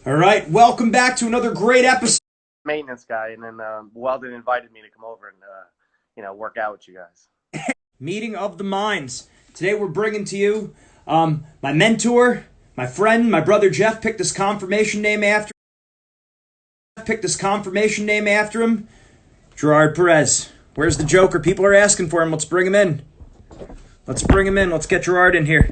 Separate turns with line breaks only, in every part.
All right, welcome back to another great episode.
Maintenance guy, and then Weldon invited me to come over and work out with you guys.
Meeting of the Minds. Today we're bringing to you my mentor, my friend, my brother Jeff picked his confirmation name after him. Gerard Perez. Where's the Joker? People are asking for him. Let's bring him in. Let's get Gerard in here.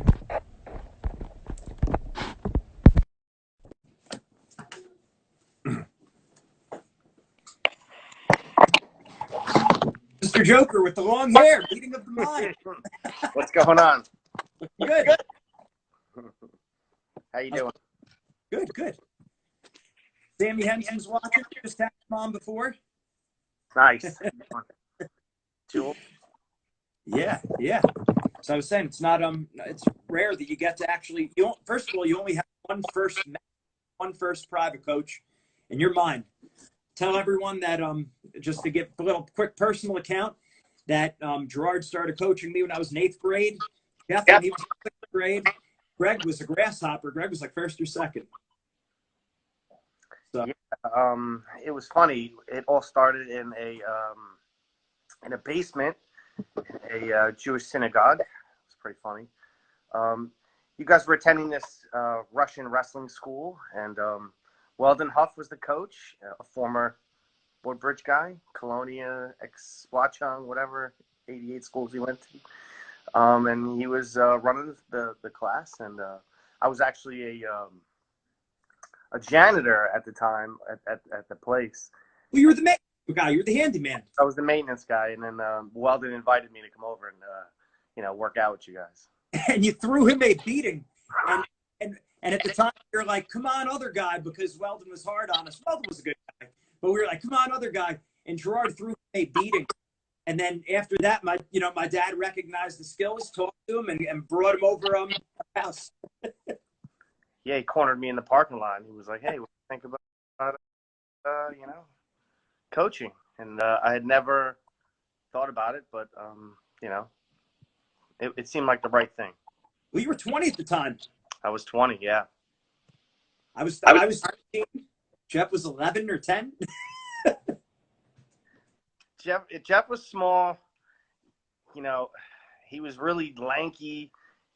Mr. Joker with the long hair. Meeting of the Mind.
What's going on?
Good.
How you doing?
Good. Sammy Henson's watching. Just had him on before.
Nice. Cool.
Yeah. So I was saying it's rare that you get to actually first of all you only have one first private coach in your mind. Tell everyone that just to give a little quick personal account that Gerard started coaching me when I was in 8th grade. Jeff when he was in 6th grade. Greg was a grasshopper. Greg was like first or second. So
Yeah, it was funny. It all started in a basement, a Jewish synagogue. It was pretty funny. You guys were attending this Russian wrestling school, and Weldon Huff was the coach, a former Woodbridge guy, Colonia, ex-Watchung, whatever, 88 schools he went to. And he was running the class, and I was actually a janitor at the time at the place.
well, you were the maintenance guy. You were the handyman.
I was the maintenance guy, and then Weldon invited me to come over and work out with you guys.
And you threw him a beating. And at the time, you're like, come on, other guy, because Weldon was hard on us. Weldon was a good guy. But we were like, come on, other guy. And Gerard threw him a beating. And then after that, my dad recognized the skills, talked to him, and brought him over our house.
Yeah, he cornered me in the parking lot. And he was like, hey, what do you think about coaching? And I had never thought about it, but, it seemed like the right thing.
Well, you were 20 at the time.
I was 20, yeah.
I was 13. Jeff was 11 or 10.
Jeff was small. He was really lanky.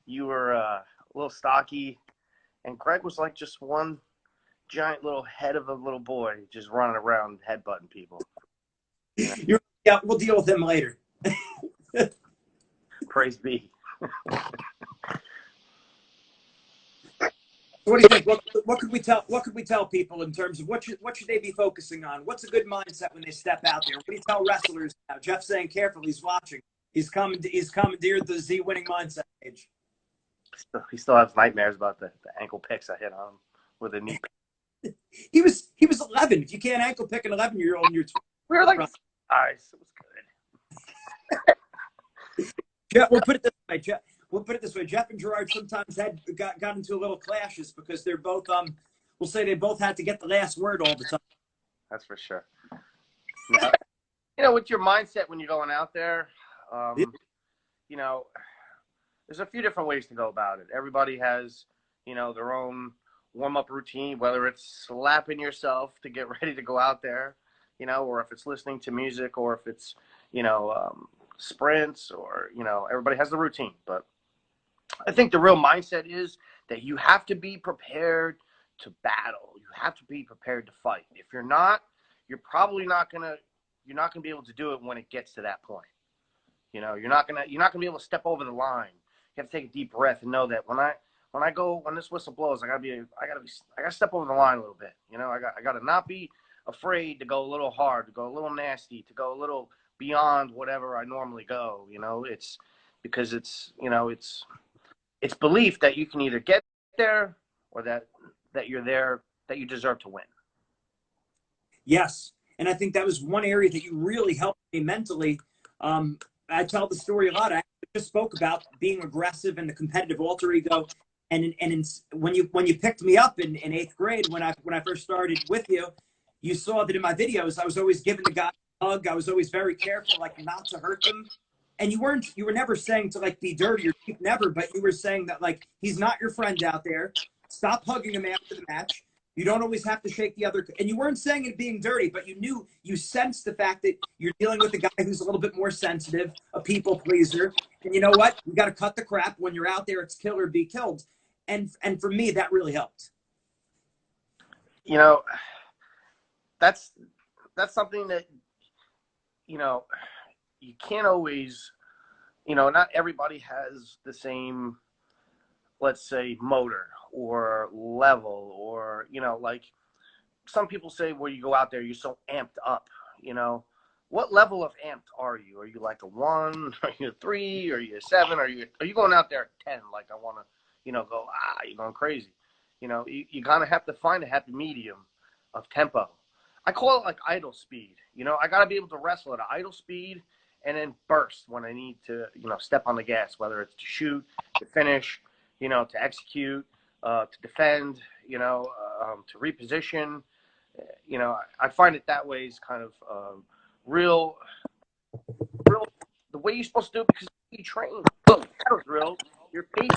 You were a little stocky. And Greg was like just one giant little head of a little boy just running around headbutting people.
Yeah, we'll deal with him later.
Praise be.
What do you think? What could we tell people in terms of what should they be focusing on? What's a good mindset when they step out there? What do you tell wrestlers now? Jeff's saying careful, he's watching. He's commandeered the Z winning mindset page.
He still has nightmares about the ankle picks I hit on him with a knee.
He was 11. If you can't ankle pick an 11-year-old in your
we were like, nice. It was good.
Jeff, we'll put it this way. Jeff and Gerard sometimes got into a little clashes because they're both we'll say they both had to get the last word all the time.
That's for sure. With your mindset when you're going out there, there's a few different ways to go about it. Everybody has, their own warm-up routine, whether it's slapping yourself to get ready to go out there, or if it's listening to music, or if it's, sprints, or, everybody has the routine. But I think the real mindset is that you have to be prepared to battle. You have to be prepared to fight. If you're not, you're probably not going to be able to do it when it gets to that point. You're not going to be able to step over the line. You have to take a deep breath and know that when this whistle blows, I gotta step over the line a little bit. I gotta not be afraid to go a little hard, to go a little nasty, to go a little beyond whatever I normally go. It's because it's belief that you can either get there or that you're there, that you deserve to win.
Yes, and I think that was one area that you really helped me mentally. I tell the story a lot. I just spoke about being aggressive and the competitive alter ego. And when you picked me up in 8th grade, when I first started with you, you saw that in my videos, I was always giving the guy a hug. I was always very careful, like not to hurt them. And you were never saying to like be dirty or never, but you were saying that like he's not your friend out there. Stop hugging him after the match. You don't always have to shake the other. And you weren't saying it being dirty, but you sensed the fact that you're dealing with a guy who's a little bit more sensitive, a people pleaser. And you know what? You got to cut the crap. When you're out there, it's kill or be killed. And for me, that really helped.
You know, that's something that, you know, you can't always, you know, not everybody has the same, let's say, motor or level, or, you know, like some people say, well, you go out there, you're so amped up, you know. What level of amped are you? Are you like a 1? Are you a 3? Are you a 7? Are you going out there at 10? Like, I want to, you know, go, you're going crazy. You know, you kind of have to find a happy medium of tempo. I call it like idle speed. You know, I got to be able to wrestle at an idle speed and then burst when I need to, you know, step on the gas, whether it's to shoot, to finish, you know, to execute, to defend, you know, to reposition. You know, I find it that way is kind of real, the way you're supposed to do it, because you train. Look, battle drill, you're pacing,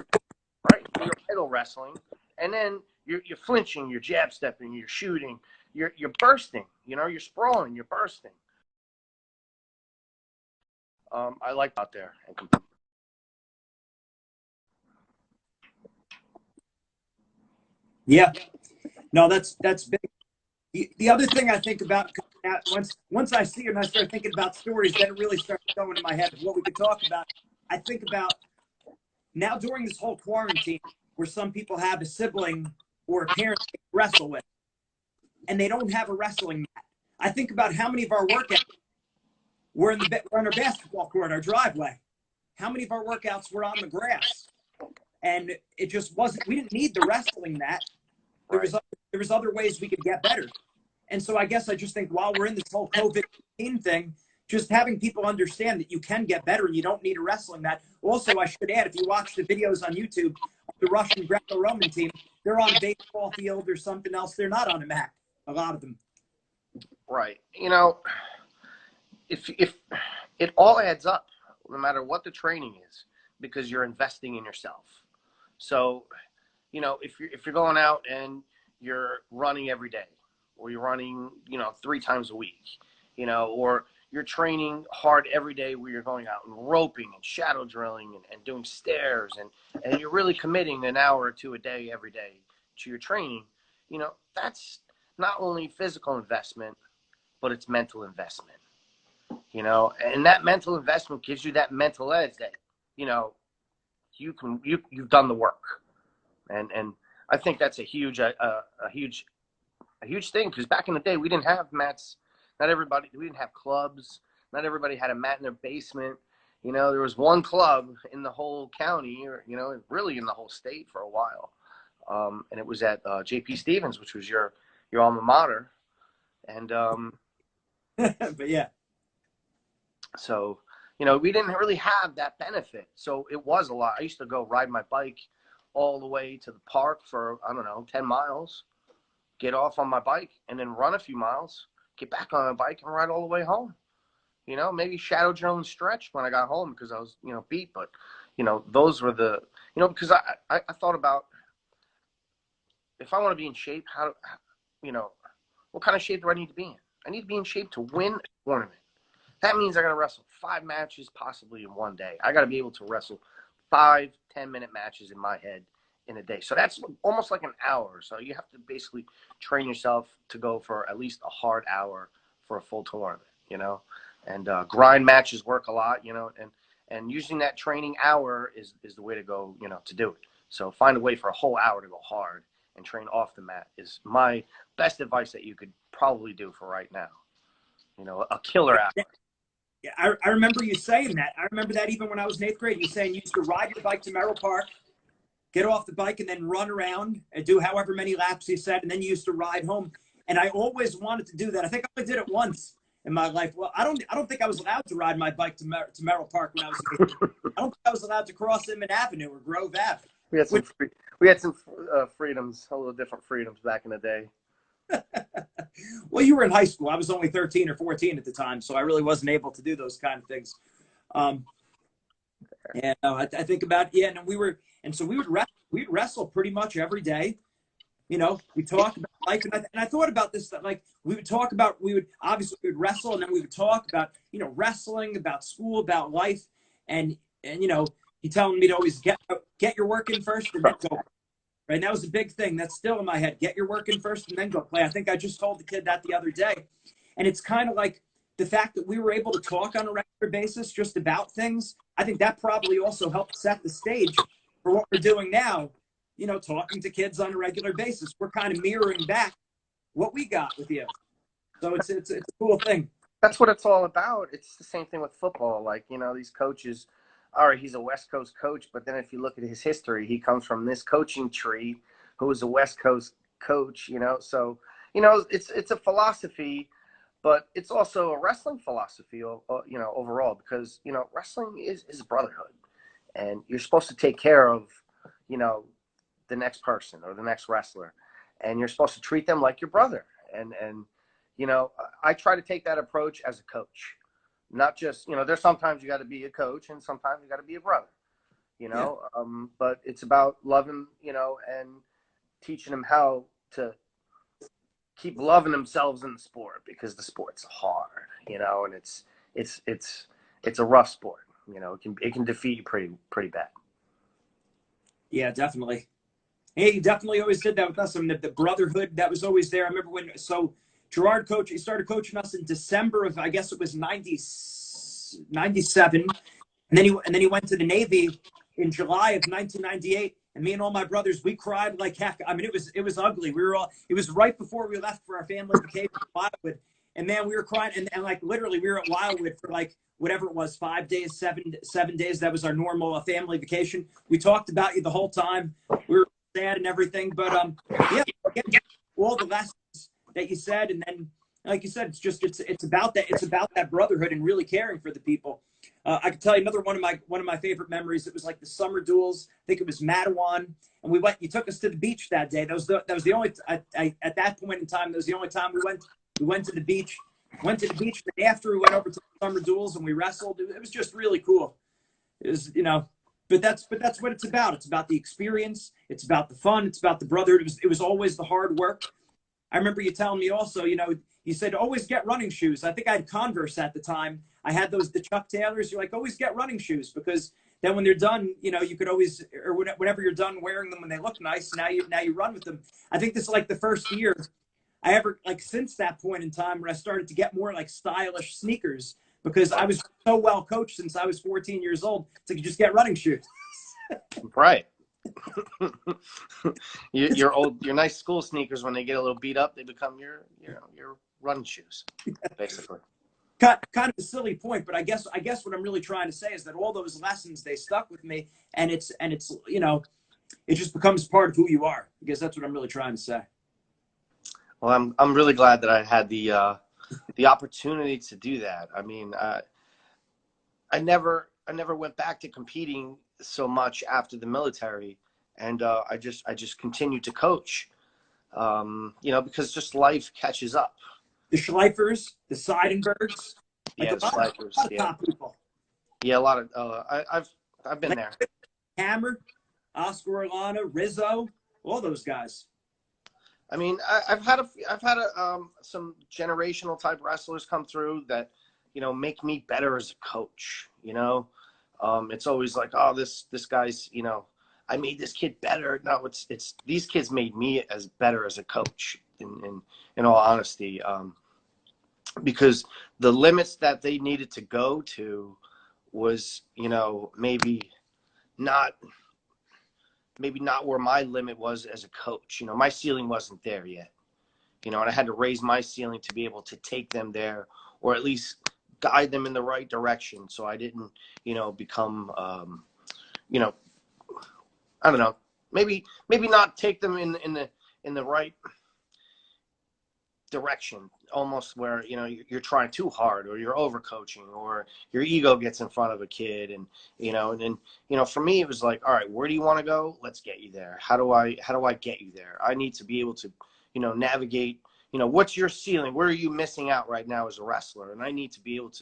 right? You're idle wrestling, and then you're flinching, you're jab stepping, you're shooting, you're bursting. You know, you're sprawling, you're bursting. I like out there and compete.
Yeah, no, that's big. The other thing I think about, once I see it and I start thinking about stories, then it really starts going in my head of what we could talk about. I think about now during this whole quarantine, where some people have a sibling or a parent to wrestle with, and they don't have a wrestling mat. I think about how many of our workouts were on our basketball court, our driveway. How many of our workouts were on the grass? And it just wasn't. We didn't need the wrestling mat. There was other ways we could get better. And so I guess I just think while we're in this whole COVID-19 thing, just having people understand that you can get better and you don't need a wrestling mat. Also, I should add, if you watch the videos on YouTube, the Russian Greco-Roman team, they're on a baseball field or something else. They're not on a mat, a lot of them.
Right. You know, if it all adds up, no matter what the training is, because you're investing in yourself. So, you know, if you're going out and you're running every day, or you're running, you know, 3 times a week, you know, or you're training hard every day where you're going out and roping and shadow drilling and doing stairs, and you're really committing an hour or 2 a day every day to your training, you know, that's not only physical investment, but it's mental investment, you know, and that mental investment gives you that mental edge that, you know, you've done the work. And I think that's a huge thing, because back in the day we didn't have mats. We didn't have clubs. Not everybody had a mat in their basement. You know, there was one club in the whole county, or, you know, really in the whole state for a while. And it was at J.P. Stevens, which was your alma mater. And
but yeah.
So, you know, we didn't really have that benefit. So it was a lot. I used to go ride my bike all the way to the park for, I don't know, 10 miles, get off on my bike, and then run a few miles, get back on my bike and ride all the way home. You know, maybe shadow drill and stretch when I got home because I was, you know, beat. But, you know, those were the, you know, because I thought about, if I want to be in shape, you know, what kind of shape do I need to be in? I need to be in shape to win a tournament. That means I got to wrestle 5 matches possibly in one day. I got to be able to wrestle 5 10-minute matches in my head in a day. So that's almost like an hour. So you have to basically train yourself to go for at least a hard hour for a full tournament, you know, and grind matches work a lot, you know, and using that training hour is the way to go, you know, to do it. So find a way for a whole hour to go hard and train off the mat is my best advice that you could probably do for right now. You know, a killer hour.
Yeah, I remember you saying that. I remember that even when I was in 8th grade. You saying you used to ride your bike to Merrill Park, get off the bike, and then run around and do however many laps you said, and then you used to ride home. And I always wanted to do that. I think I only did it once in my life. Well, I don't think I was allowed to ride my bike to Merrill Park when I was a kid. I don't think I was allowed to cross Inman Avenue or Grove Ave.
We had some freedoms, a little different freedoms back in the day.
Well, you were in high school. I was only 13 or 14 at the time, so I really wasn't able to do those kind of things. I think about, and we would wrestle pretty much every day. we talk about life. And I thought about this, that like we would talk about, we would wrestle, and then we would talk about, wrestling, about school, about life. And he telling me to always get your work in first and then go. Right. And that was a big thing. That's still in my head. Get your work in first and then go play. I think I just told the kid that the other day. And it's kind of like the fact that we were able to talk on a regular basis just about things. I think that probably also helped set the stage for what we're doing now, talking to kids on a regular basis. We're kind of mirroring back what we got with you. So it's a cool thing.
That's what it's all about. It's the same thing with football. Like, these coaches, all right, he's a West Coast coach, but then if you look at his history, he comes from this coaching tree who was a West Coast coach, So, it's a philosophy, but it's also a wrestling philosophy, overall, because, wrestling is brotherhood. And you're supposed to take care of, the next person or the next wrestler. And you're supposed to treat them like your brother. And I try to take that approach as a coach. Not just, there's sometimes you got to be a coach and sometimes you got to be a brother, but it's about loving, and teaching them how to keep loving themselves in the sport, because the sport's hard, and it's a rough sport, it can defeat you pretty bad.
Yeah, definitely. Hey, you definitely always did that with us. I mean, the brotherhood that was always there. I remember Gerard he started coaching us in December of, I guess it was 97. And then he went to the Navy in July of 1998. And me and all my brothers, we cried like heck. I mean, it was ugly. It was right before we left for our family vacation to Wildwood. And man, we were crying. And like literally we were at Wildwood for like whatever it was, 5 days, 7 days. That was our normal family vacation. We talked about you the whole time. We were sad and everything. But yeah, all the lessons that you said, and then like you said, it's about that brotherhood and really caring for the people. I can tell you another one of my favorite memories. It was like the summer duels. I think it was Mattawan, and you took us to the beach that day. That was the only at that point in time. That was the only time we went to the beach. Went to the beach, and after we went over to the summer duels and we wrestled. It was just really cool. It was, but that's what it's about. It's about the experience. It's about the fun. It's about the brotherhood. It was always the hard work. I remember you telling me also, you said always get running shoes. I think I had Converse at the time. I had the Chuck Taylors. You're like, always get running shoes, because then when they're done, you could always, or whenever you're done wearing them when they look nice, now you run with them. I think this is like the first year I ever, like since that point in time where I started to get more like stylish sneakers, because I was so well coached since I was 14 years old. It's like, you just get running shoes.
Right. your nice school sneakers, when they get a little beat up, they become your running shoes, basically.
Kind of a silly point, but I guess what I'm really trying to say is that all those lessons, they stuck with me, and it's it just becomes part of who you are. I guess that's what I'm really trying to say.
Well, I'm really glad that I had the opportunity to do that. I mean, I never went back to competing so much after the military, and I just continued to coach, because just life catches up.
The Schleifers, the Seidenbergs, like
yeah,
a lot of top people.
Yeah, a lot of I've been there.
Hammer, Oscar Orlando, Rizzo, all those guys.
I mean, I've had some generational type wrestlers come through that, make me better as a coach. It's always like, oh, this guy's, I made this kid better. No, it's these kids made me as better as a coach. In all honesty, because the limits that they needed to go to was, maybe not where my limit was as a coach. My ceiling wasn't there yet, and I had to raise my ceiling to be able to take them there, or at least guide them in the right direction. So I didn't, become, I don't know, maybe not take them in the right direction, almost where, you're trying too hard, or you're overcoaching, or your ego gets in front of a kid. And, and then, for me, it was like, all right, where do you want to go? Let's get you there. How do I get you there? I need to be able to, navigate, what's your ceiling? Where are you missing out right now as a wrestler? And I need to be able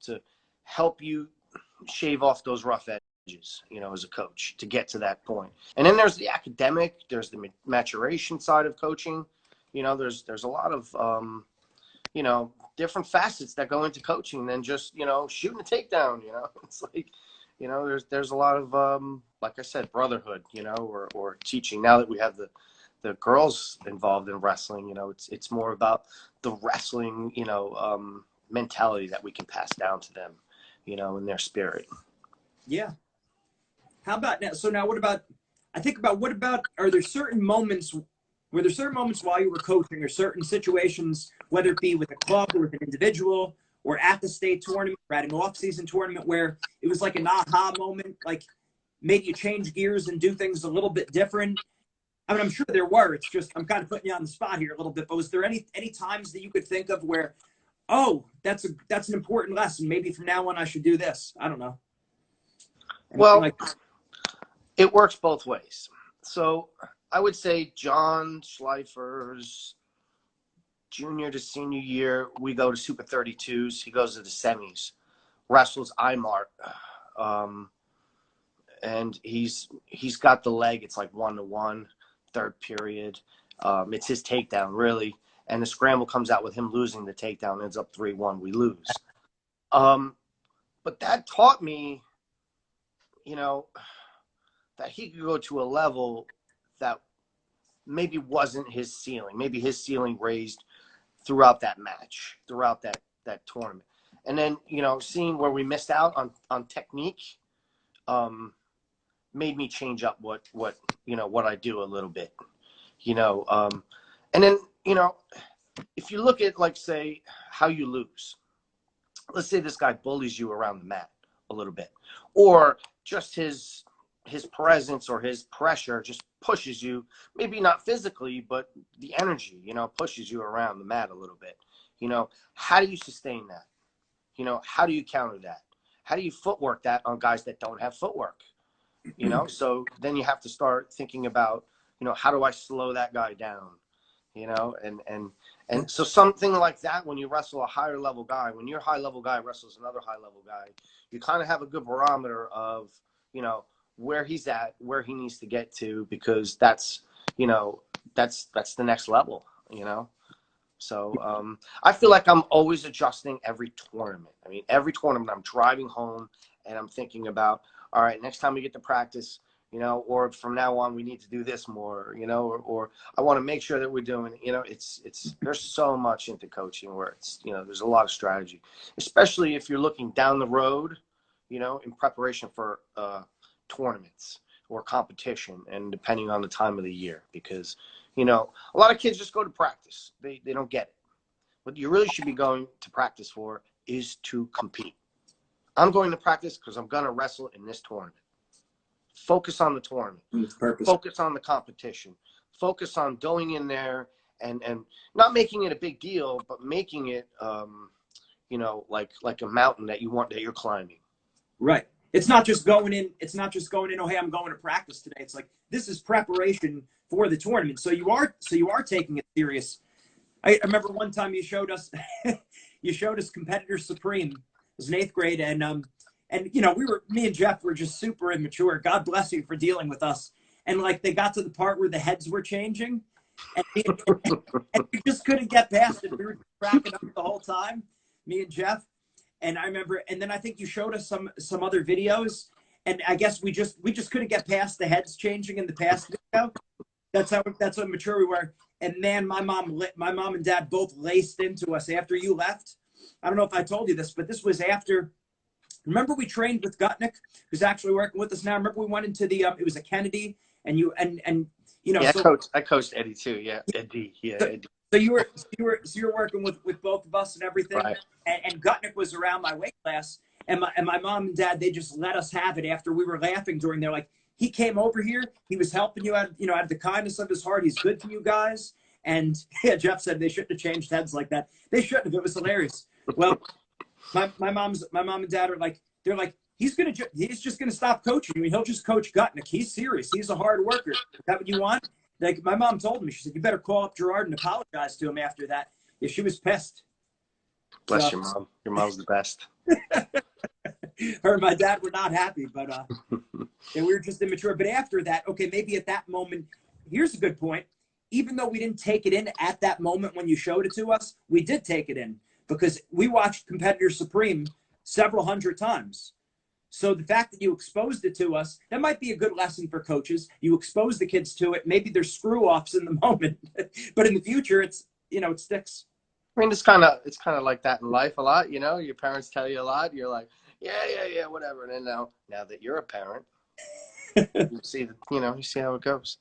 to help you shave off those rough edges. you know, as a coach to get to that point. And then there's the academic, there's the maturation side of coaching. You know, there's a lot of, you know, different facets that go into coaching than just, you know, shooting a takedown, you know. It's like, you know, there's a lot of, like I said, brotherhood, you know, or teaching. Now that we have the girls involved in wrestling, you know, it's more about the wrestling, you know, mentality that we can pass down to them, you know, in their spirit.
Yeah. How about now? So now what about, are there certain moments, were there certain moments while you were coaching or certain situations, whether it be with a club or with an individual or at the state tournament or at an off-season tournament, where it was like an aha moment, like made you change gears and do things a little bit different? I mean, I'm sure there were. It's just, I'm kind of putting you on the spot here a little bit, but was there any times that you could think of where, oh, that's an important lesson. Maybe from now on I should do this. I don't know. Anything
Well,
like
it works both ways. So I would say John Schleifer's junior to senior year, we go to Super 32s. He goes to the semis, wrestles Imart. And he's got the leg. It's like 1-1, third period. It's his takedown, really. And the scramble comes out with him losing the takedown, ends up 3-1. We lose. But that taught me, you know, that he could go to a level that maybe wasn't his ceiling. Maybe his ceiling raised throughout that match, throughout that tournament. And then, you know, seeing where we missed out on technique made me change up what I do a little bit, you know. And then, you know, if you look at, like, say, how you lose. Let's say this guy bullies you around the mat a little bit, or just his presence or his pressure just pushes you, maybe not physically, but the energy, you know, pushes you around the mat a little bit. You know, how do you sustain that? You know, how do you counter that? How do you footwork that on guys that don't have footwork? You know, so then you have to start thinking about, you know, how do I slow that guy down? You know, and so something like that, when you wrestle a higher level guy, when your high level guy wrestles another high level guy, you kind of have a good barometer of, you know, where he's at, where he needs to get to, because that's, you know, that's the next level, you know. So I feel like I'm always adjusting every tournament. I mean, every tournament I'm driving home and I'm thinking about, all right, next time we get to practice, you know, or from now on we need to do this more, you know, or I want to make sure that we're doing, you know, it's there's so much into coaching where it's, you know, there's a lot of strategy, especially if you're looking down the road, you know, in preparation for tournaments or competition, and depending on the time of the year, because, you know, a lot of kids just go to practice. They don't get it. What you really should be going to practice for is to compete. I'm going to practice because I'm going to wrestle in this tournament. Focus on the tournament. Focus on the competition. Focus on going in there and not making it a big deal, but making it, you know, like a mountain that you're climbing.
Right. It's not just going in. It's not just going in. Oh, hey, I'm going to practice today. It's like, this is preparation for the tournament. So you are taking it serious. I remember one time you showed us, Competitor Supreme. It was in 8th grade, and you know, me and Jeff were just super immature. God bless you for dealing with us. And like, they got to the part where the heads were changing, and we just couldn't get past it. We were cracking up the whole time, me and Jeff. And I remember, and then I think you showed us some other videos, and I guess we just couldn't get past the heads changing in the past video. That's how mature we were. And man, my mom and dad both laced into us after you left. I don't know if I told you this, but this was after. Remember, we trained with Gutnick, who's actually working with us now. Remember, we went into the it was a Kennedy, and you know.
Yeah,
so,
I coached Eddie too. Yeah, Eddie. Yeah, Eddie.
So you were working with both of us and everything,
Right.
and Gutnick was around my weight class, and my mom and dad, they just let us have it after we were laughing during. They're like, he came over here, he was helping you out, you know, out of the kindness of his heart. He's good for you guys. And yeah, Jeff said they shouldn't have changed heads like that. They shouldn't have. It was hilarious. Well, my mom and dad are like, they're like, he's just gonna stop coaching you. He'll just coach Gutnick. He's serious. He's a hard worker. Is that what you want? Like, my mom told me, she said, you better call up Gerard and apologize to him after that. Yeah, she was pissed.
Bless your mom. Your mom's the best.
Her and my dad were not happy, but and we were just immature. But after that, okay, maybe at that moment, here's a good point. Even though we didn't take it in at that moment when you showed it to us, we did take it in because we watched Competitor Supreme several hundred times. So the fact that you exposed it to us, that might be a good lesson for coaches. You expose the kids to it. Maybe they're screw-offs in the moment, but in the future, it's, you know, it sticks.
I mean, it's kind of like that in life a lot. You know, your parents tell you a lot. You're like, yeah, whatever. And then now that you're a parent, you see how it goes.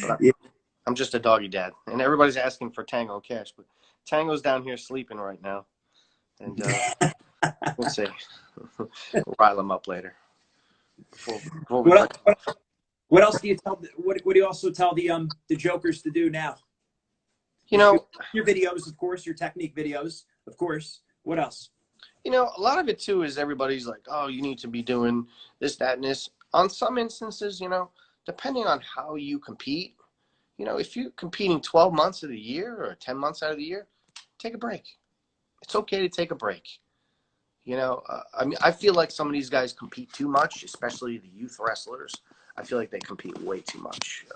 But
Yeah.
I'm just a doggy dad, and everybody's asking for Tango Cash, but Tango's down here sleeping right now, and we'll see. We'll rile him up later. Before we
What else do you tell? What do you also tell the jokers to do now?
You know,
your videos, of course, your technique videos, of course. What else?
You know, a lot of it too is everybody's like, oh, you need to be doing this, that, and this. On some instances, you know, depending on how you compete, you know, if you're competing 12 months of the year or 10 months out of the year, take a break. It's okay to take a break. You know, I mean, I feel like some of these guys compete too much, especially the youth wrestlers. I feel like they compete way too much.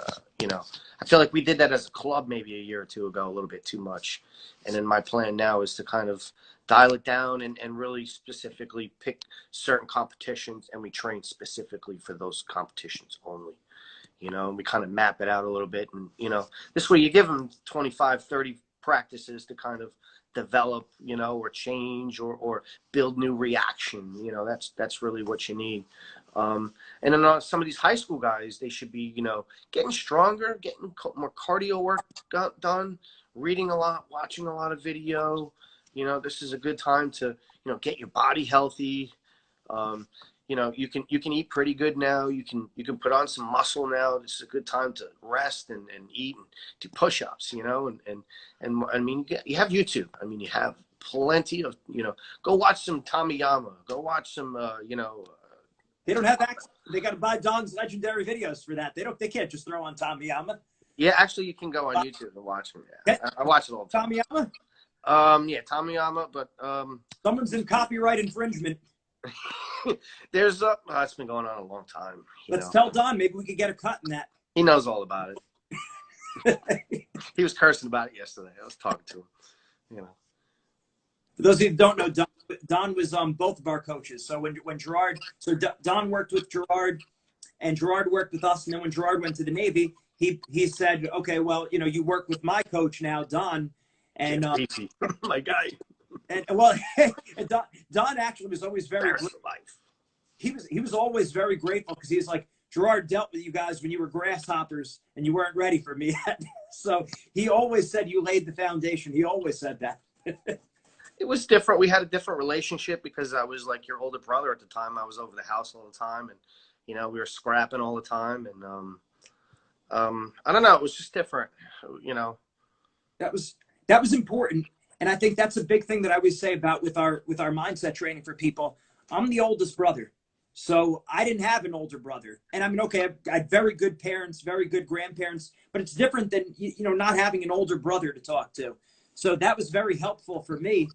You know, I feel like we did that as a club maybe a year or two ago, a little bit too much. And then my plan now is to kind of dial it down and really specifically pick certain competitions, and we train specifically for those competitions only. You know, and we kind of map it out a little bit. And, you know, this way you give them 25, 30 practices to kind of develop, you know, or change or build new reaction. You know, that's really what you need. And then some of these high school guys, they should be, you know, getting stronger, getting more cardio work done, reading a lot, watching a lot of video. You know, this is a good time to, you know, get your body healthy. You know, you can eat pretty good now. You can put on some muscle now. This is a good time to rest and eat and do push-ups, you know, and I mean, you have YouTube. I mean, you have plenty of, you know, go watch some Tomiyama. Go watch some, you know.
They don't have access. They got to buy Don's legendary videos for that. They can't just throw on Tomiyama.
Yeah, actually, you can go on YouTube and watch them. Yeah, I watch it all the time.
Tomiyama?
Yeah, Tomiyama, but
someone's in copyright infringement.
There's it's been going on a long time.
Let's tell Don, maybe we could get a cut in that.
He knows all about it. He was cursing about it yesterday. I was talking to him. You know.
For those of you who don't know, Don was both of our coaches. So when Gerard, Don worked with Gerard, and Gerard worked with us. And then when Gerard went to the Navy, he said, okay, well, you know, you work with my coach now, Don, and
my guy.
And well, Don actually was always very. He was always very grateful because he's like, Gerard dealt with you guys when you were grasshoppers and you weren't ready for me yet. So he always said you laid the foundation. He always said that.
It was different. We had a different relationship because I was like your older brother at the time. I was over the house all the time, and you know, we were scrapping all the time, and I don't know, it was just different, you know. That
was important, and I think that's a big thing that I always say about with our mindset training for people. I'm the oldest brother, so I didn't have an older brother, and I mean, okay, I had very good parents, very good grandparents, but it's different than you know, not having an older brother to talk to. So that was very helpful for me.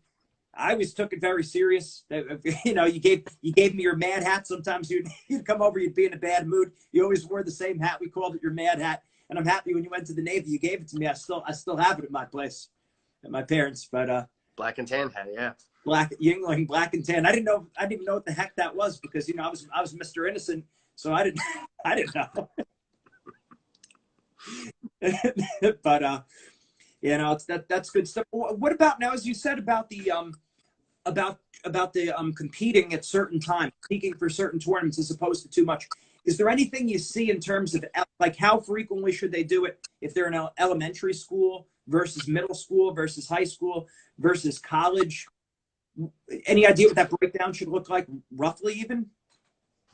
I always took it very serious. You know, you gave me your mad hat. Sometimes you'd come over, you'd be in a bad mood. You always wore the same hat. We called it your mad hat. And I'm happy when you went to the Navy, you gave it to me. I still have it at my place, at my parents. But
black and tan hat, yeah.
Black Yingling, black and tan. I didn't even know what the heck that was because you know I was Mr. Innocent, so I didn't know. But you know, that's good stuff. What about now, as you said about the competing at certain times, peaking for certain tournaments as opposed to too much? Is there anything you see in terms of like how frequently should they do it if they're in elementary school versus middle school versus high school versus college? Any idea what that breakdown should look like roughly even?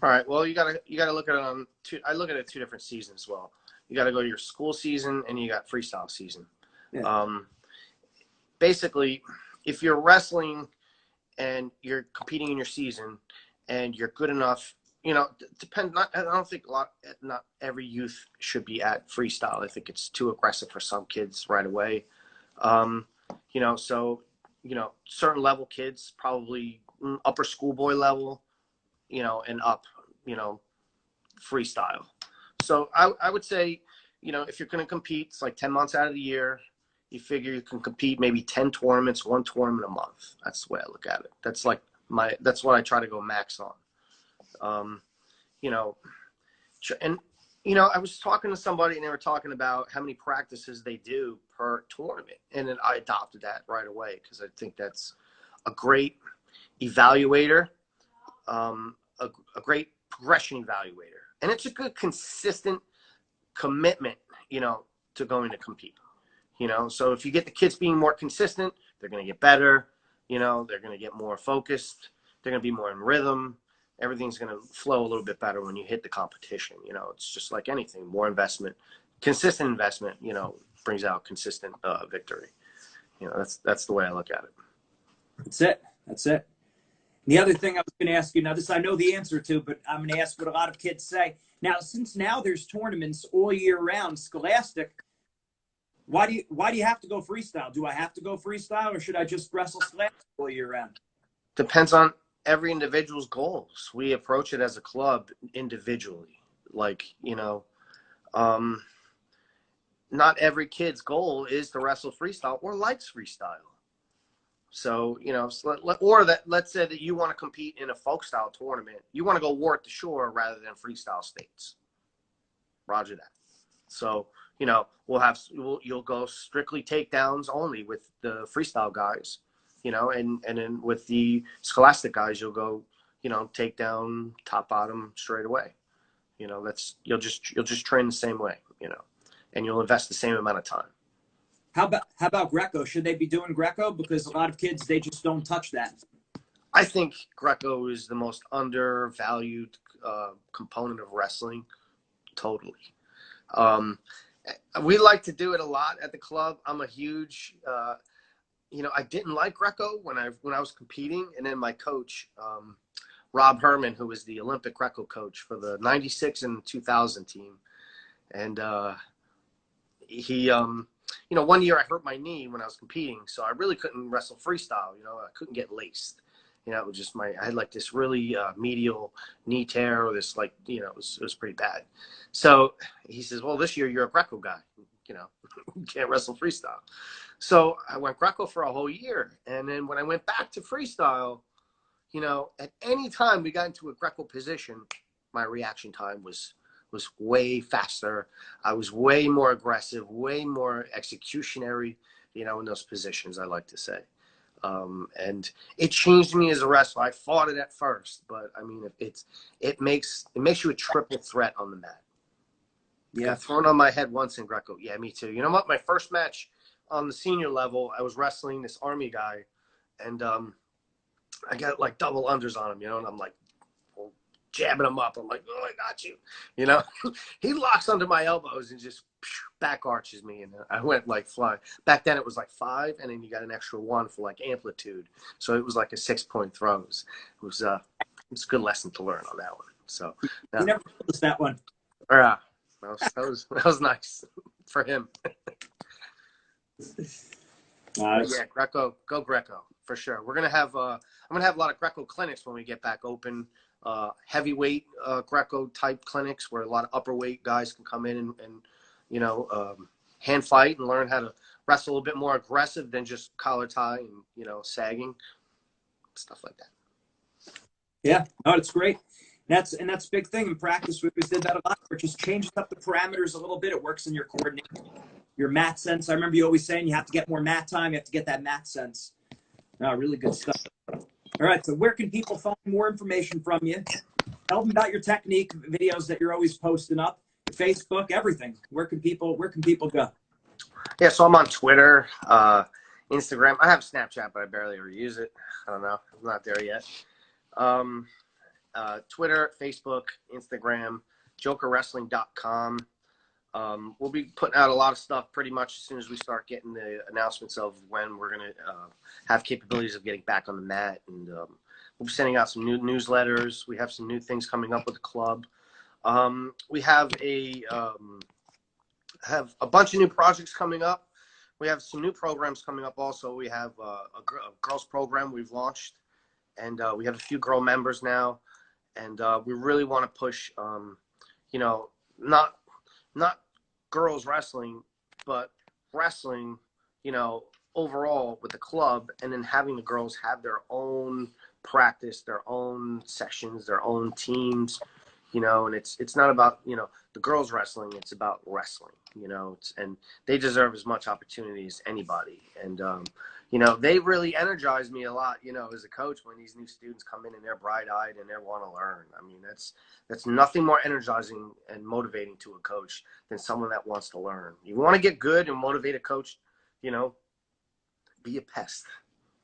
All right. Well, you gotta look at it on two. I look at it 2 different seasons as well. You got to go to your school season and you got freestyle season. Yeah. Basically, if you're wrestling and you're competing in your season and you're good enough, you know, I don't think not every youth should be at freestyle. I think it's too aggressive for some kids right away. You know, so, you know, certain level kids, probably upper schoolboy level and up, freestyle. So I would say, if you're going to compete, it's like 10 months out of the year. You figure you can compete maybe 10 tournaments, 1 tournament a month. That's the way I look at it. That's what I try to go max on. And, I was talking to somebody and they were talking about how many practices they do per tournament. And then I adopted that right away because I think that's a great evaluator, a great progression evaluator. And it's a good, consistent commitment, to going to compete. So if you get the kids being more consistent, they're going to get better. They're going to get more focused. They're going to be more in rhythm. Everything's going to flow a little bit better when you hit the competition. It's just like anything, more investment, consistent investment, brings out consistent victory. That's the way I look at it.
That's it. The other thing I was going to ask you, now this I know the answer to, but I'm going to ask what a lot of kids say. Now, since now there's tournaments all year round, scholastic, why do you have to go freestyle? Do I have to go freestyle, or should I just wrestle scholastic all year round?
Depends on every individual's goals. We approach it as a club individually. Not every kid's goal is to wrestle freestyle or likes freestyle. So, let's say that you want to compete in a folk style tournament. You want to go war at the shore rather than freestyle states. Roger that. So, you'll go strictly takedowns only with the freestyle guys, and then with the scholastic guys, you'll go, take down top bottom straight away. You'll just train the same way, and you'll invest the same amount of time.
How about Greco? Should they be doing Greco? Because a lot of kids, they just don't touch that.
I think Greco is the most undervalued component of wrestling. Totally. We like to do it a lot at the club. I'm a huge, I didn't like Greco when I was competing. And then my coach, Rob Herman, who was the Olympic Greco coach for the 96 and 2000 team. And he, one year I hurt my knee when I was competing. So I really couldn't wrestle freestyle. I couldn't get laced. It was just I had like this really medial knee tear, or this it was pretty bad. So he says, well, this year you're a Greco guy, you can't wrestle freestyle. So I went Greco for a whole year. And then when I went back to freestyle, at any time we got into a Greco position, my reaction time was way faster. I was way more aggressive, way more executionary, in those positions, I like to say. And it changed me as a wrestler. I fought it at first, but I mean, it makes you a triple threat on the mat. Yeah, got thrown on my head once in Greco. Yeah, me too. You know what? My first match on the senior level, I was wrestling this Army guy, and I got like double unders on him, and I'm like jabbing him up. I'm like, oh, I got you. He locks under my elbows and just back arches me, and I went like flying. Back then it was like 5, and then you got an extra 1 for like amplitude. So it was like a 6-point throws. It was a good lesson to learn on that one. So
you never told us that one.
Yeah, that was nice for him.
Nice.
Yeah, Greco, go Greco for sure. I'm gonna have a lot of Greco clinics when we get back open. Heavyweight Greco type clinics where a lot of upper weight guys can come in and hand fight and learn how to wrestle a little bit more aggressive than just collar tie and sagging, stuff like that.
Yeah, no, it's great. That's a big thing in practice. We always did that a lot. It just changes up the parameters a little bit. It works in your coordination, your mat sense. I remember you always saying you have to get more mat time. You have to get that mat sense. No, really good stuff. All right, so where can people find more information from you? Tell them about your technique videos that you're always posting up, Facebook, everything. Where can people go?
Yeah, so I'm on Twitter, Instagram. I have Snapchat, but I barely ever use it. I don't know. I'm not there yet. Twitter, Facebook, Instagram, jokerwrestling.com. We'll be putting out a lot of stuff pretty much as soon as we start getting the announcements of when we're going to have capabilities of getting back on the mat. And we'll be sending out some new newsletters. We have some new things coming up with the club. We have a bunch of new projects coming up. We have some new programs coming up also. We have a girls program we've launched, and we have a few girl members now. and we really want to push, you know, not girls wrestling, but wrestling, you know, overall with the club, and then having the girls have their own practice, their own sessions, their own teams, you know, and it's not about, you know, the girls wrestling, it's about wrestling, you know, and they deserve as much opportunity as anybody. And, you know, they really energize me a lot, you know, as a coach when these new students come in and they're bright-eyed and they want to learn. I mean, that's nothing more energizing and motivating to a coach than someone that wants to learn. You want to get good and motivate a coach, you know, be a pest.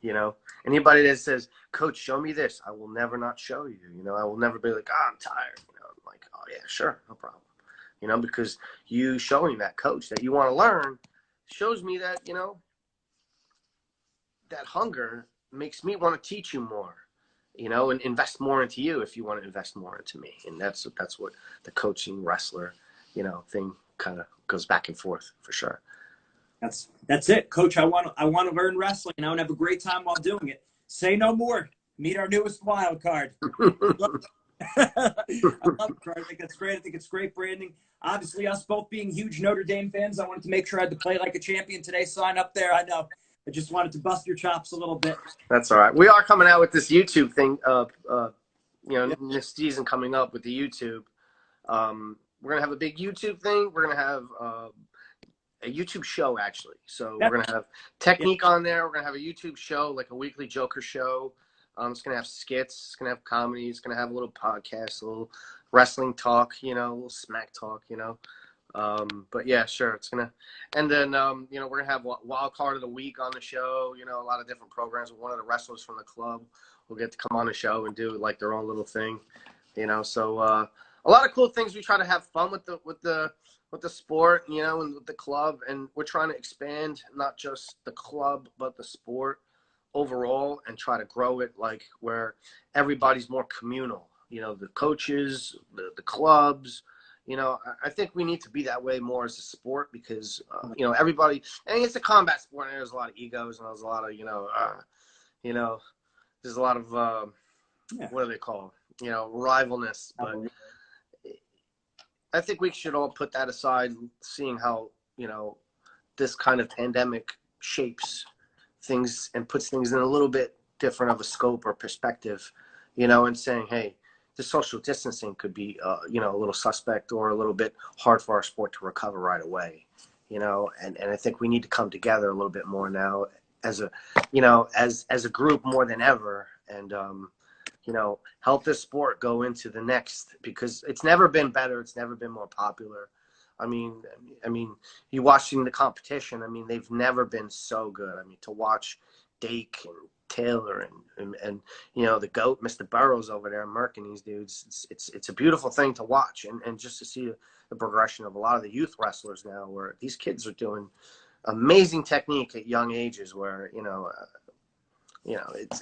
You know, anybody that says, "Coach, show me this," I will never not show you. You know, I will never be like, "Oh, I'm tired." You know, I'm like, "Oh yeah, sure, no problem." You know, because you showing that coach that you want to learn shows me that, you know, that hunger makes me want to teach you more. You know, and invest more into you if you want to invest more into me. And that's what the coaching wrestler, you know, thing kind of goes back and forth for sure.
That's it, Coach. I want to learn wrestling, and I want to have a great time while doing it. Say no more. Meet our newest wild card. I love it. I think that's great. I think it's great branding. Obviously, us both being huge Notre Dame fans, I wanted to make sure I had to play like a champion today. Sign up there. I know. I just wanted to bust your chops a little bit.
That's all right. We are coming out with this YouTube thing. You know, this season coming up with the YouTube. We're gonna have a big YouTube thing. We're gonna have a YouTube show, actually. So we're going to have technique on there. We're going to have a YouTube show, like a weekly Joker show. It's going to have skits. It's going to have comedy. It's going to have a little podcast, a little wrestling talk, you know, a little smack talk, you know. But yeah, sure. It's going to, and then, you know, we're going to have Wild Card of the Week on the show, you know, a lot of different programs. One of the wrestlers from the club will get to come on the show and do like their own little thing, you know. So a lot of cool things. We try to have fun with the sport, you know, and with the club, and we're trying to expand not just the club but the sport overall, and try to grow it like where everybody's more communal, you know, the coaches, the clubs, you know. I think we need to be that way more as a sport, because you know, everybody, and it's a combat sport, and there's a lot of egos, and there's a lot of, you know, there's a lot of what do they call, you know, rivalness. But I think we should all put that aside, seeing how, you know, this kind of pandemic shapes things and puts things in a little bit different of a scope or perspective, you know, and saying, hey, the social distancing could be, you know, a little suspect or a little bit hard for our sport to recover right away, you know, and I think we need to come together a little bit more now as a, you know, as a group more than ever, and, you know, help this sport go into the next, because it's never been better. It's never been more popular. I mean, you watching the competition. I mean, they've never been so good. I mean, to watch Dake and Taylor and you know, the GOAT, Mr. Burrows over there, murking these dudes. It's a beautiful thing to watch, and just to see the progression of a lot of the youth wrestlers now, where these kids are doing amazing technique at young ages, where, you know,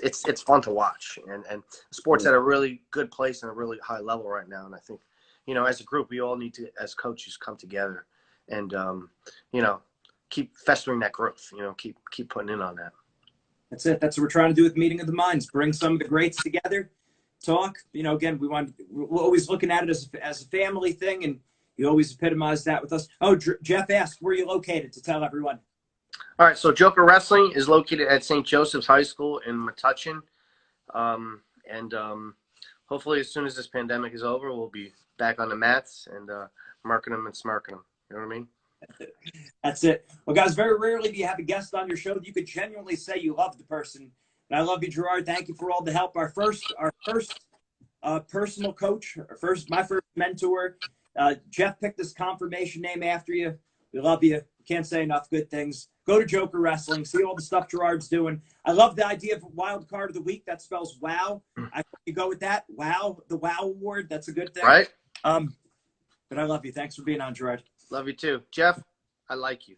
it's fun to watch, and sports at a really good place and a really high level right now. And I think, you know, as a group, we all need to, as coaches, come together and, you know, keep festering that growth, you know, keep putting in on that.
That's it. That's what we're trying to do with Meeting of the Minds. Bring some of the greats together, talk. You know, again, we're always looking at it as a family thing, and you always epitomize that with us. Oh, Jeff asked, where are you located, to tell everyone.
All right, so Joker Wrestling is located at St. Joseph's High School in Metuchen. And hopefully as soon as this pandemic is over, we'll be back on the mats and marking them and smirking them. You know what I mean?
That's it. Well, guys, very rarely do you have a guest on your show that you could genuinely say you love the person. And I love you, Gerard. Thank you for all the help. Our first personal coach, my first mentor. Jeff picked this confirmation name after you. We love you. Can't say enough good things. Go to Joker Wrestling. See all the stuff Gerard's doing. I love the idea of Wild Card of the Week. That spells wow. You go with that. Wow. The wow award. That's a good thing.
Right.
But I love you. Thanks for being on, Gerard.
Love you too. Jeff, I like you.